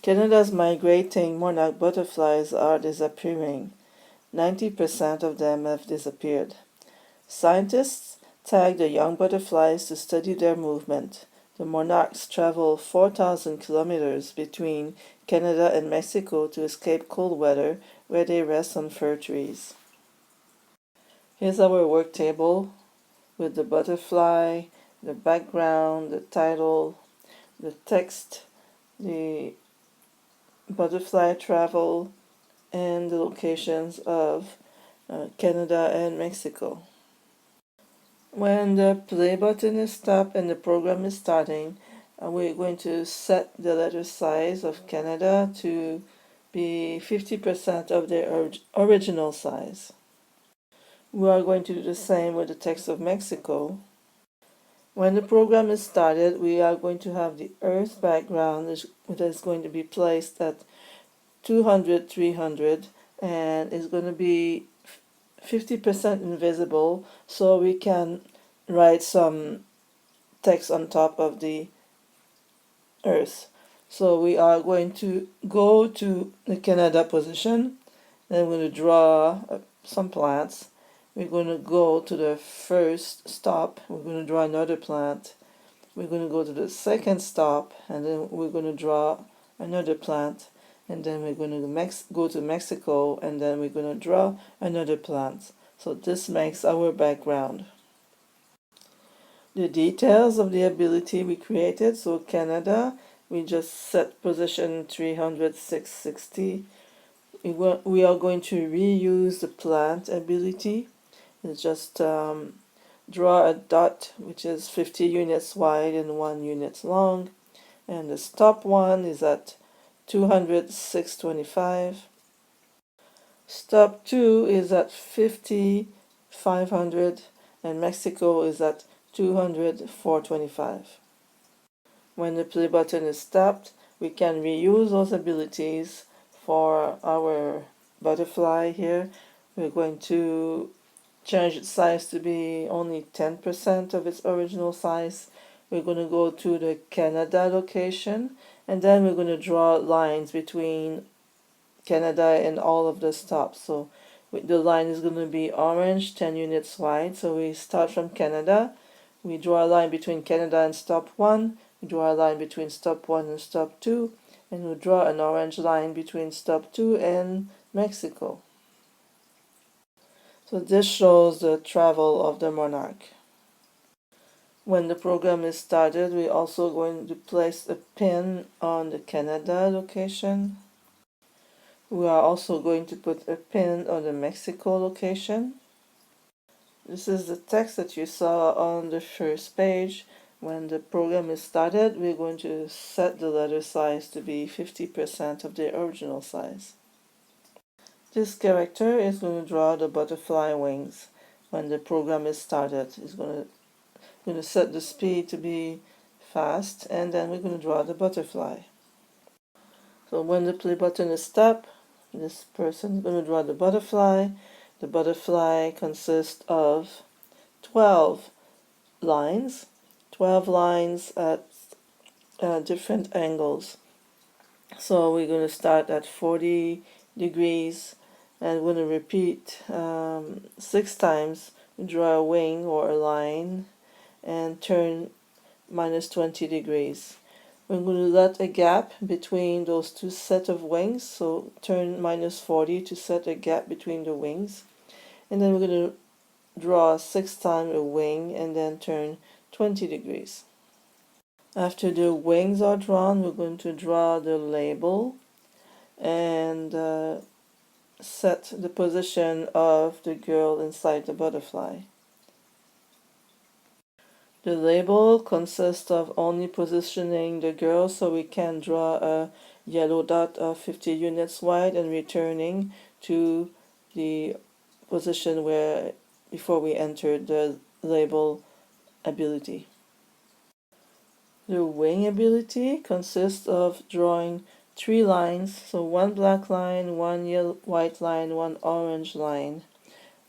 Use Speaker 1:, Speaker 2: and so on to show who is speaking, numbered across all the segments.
Speaker 1: Canada's migrating monarch butterflies are disappearing. 90% of them have disappeared. Scientists tag the young butterflies to study their movement. The monarchs travel 4,000 kilometers between Canada and Mexico to escape cold weather, where they rest on fir trees. Here's our work table with the butterfly, the background, the title, the text, the butterfly travel, and the locations of Canada and Mexico. When the play button is stopped and the program is starting, we're going to set the letter size of Canada to be 50% of their original size. We are going to do the same with the text of Mexico. When the program is started, we are going to have the Earth background that is going to be placed at 200, 300, and is going to be 50% invisible, so we can write some text on top of the Earth. So we are going to go to the Canada position, then we're going to draw some plants. We're going to go to the first stop, we're going to draw another plant. We're going to go to the second stop, and then we're going to draw another plant. And then we're going to go to Mexico, and then we're going to draw another plant. So this makes our background. The details of the ability we created. So Canada, we just set position 300, 660. We are going to reuse the plant ability. It's just draw a dot which is 50 units wide and 1 unit long. And the stop one is at 200, 625. Stop 2 is at 50, 500, and Mexico is at 200, 425. When the play button is stopped, we can reuse those abilities for our butterfly here. We're going to change its size to be only 10% of its original size. We're going to go to the Canada location, and then we're going to draw lines between Canada and all of the stops. So the line is going to be orange, 10 units wide. So we start from Canada. We draw a line between Canada and stop 1. We draw a line between stop 1 and stop 2. And we draw an orange line between stop 2 and Mexico. So this shows the travel of the monarch. When the program is started, we're also going to place a pin on the Canada location. We are also going to put a pin on the Mexico location. This is the text that you saw on the first page. When the program is started, we're going to set the letter size to be 50% of the original size. This character is going to draw the butterfly wings. When the program is started, it's going to set the speed to be fast, and then we're going to draw the butterfly. So when the play button is stopped, this person is going to draw the butterfly. The butterfly consists of 12 lines, 12 lines at different angles. So we're going to start at 40 degrees, and we're going to repeat 6 times. We draw a wing or a line and turn minus 20 degrees. We're going to let a gap between those two sets of wings, so turn minus 40 to set a gap between the wings. And then we're going to draw 6 times a wing and then turn 20 degrees. After the wings are drawn, we're going to draw the label and set the position of the girl inside the butterfly. The label consists of only positioning the girl, so we can draw a yellow dot of 50 units wide and returning to the position where before we entered the label ability. The wing ability consists of drawing 3 lines, so 1 black line, 1 white line, 1 orange line,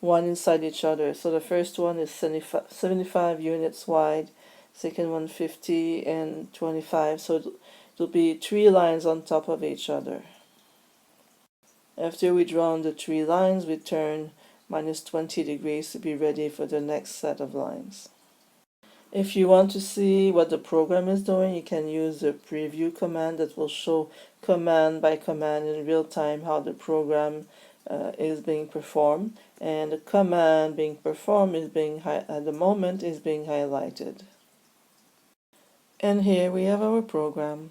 Speaker 1: 1 inside each other. So the first one is 75 units wide, second one 50 and 25. So to be 3 lines on top of each other. After we draw on the 3 lines, we turn minus 20 degrees to be ready for the next set of lines. If you want to see what the program is doing, you can use the preview command that will show command by command in real time how the program is being performed, and the command being performed is at the moment is being highlighted. And here we have our program.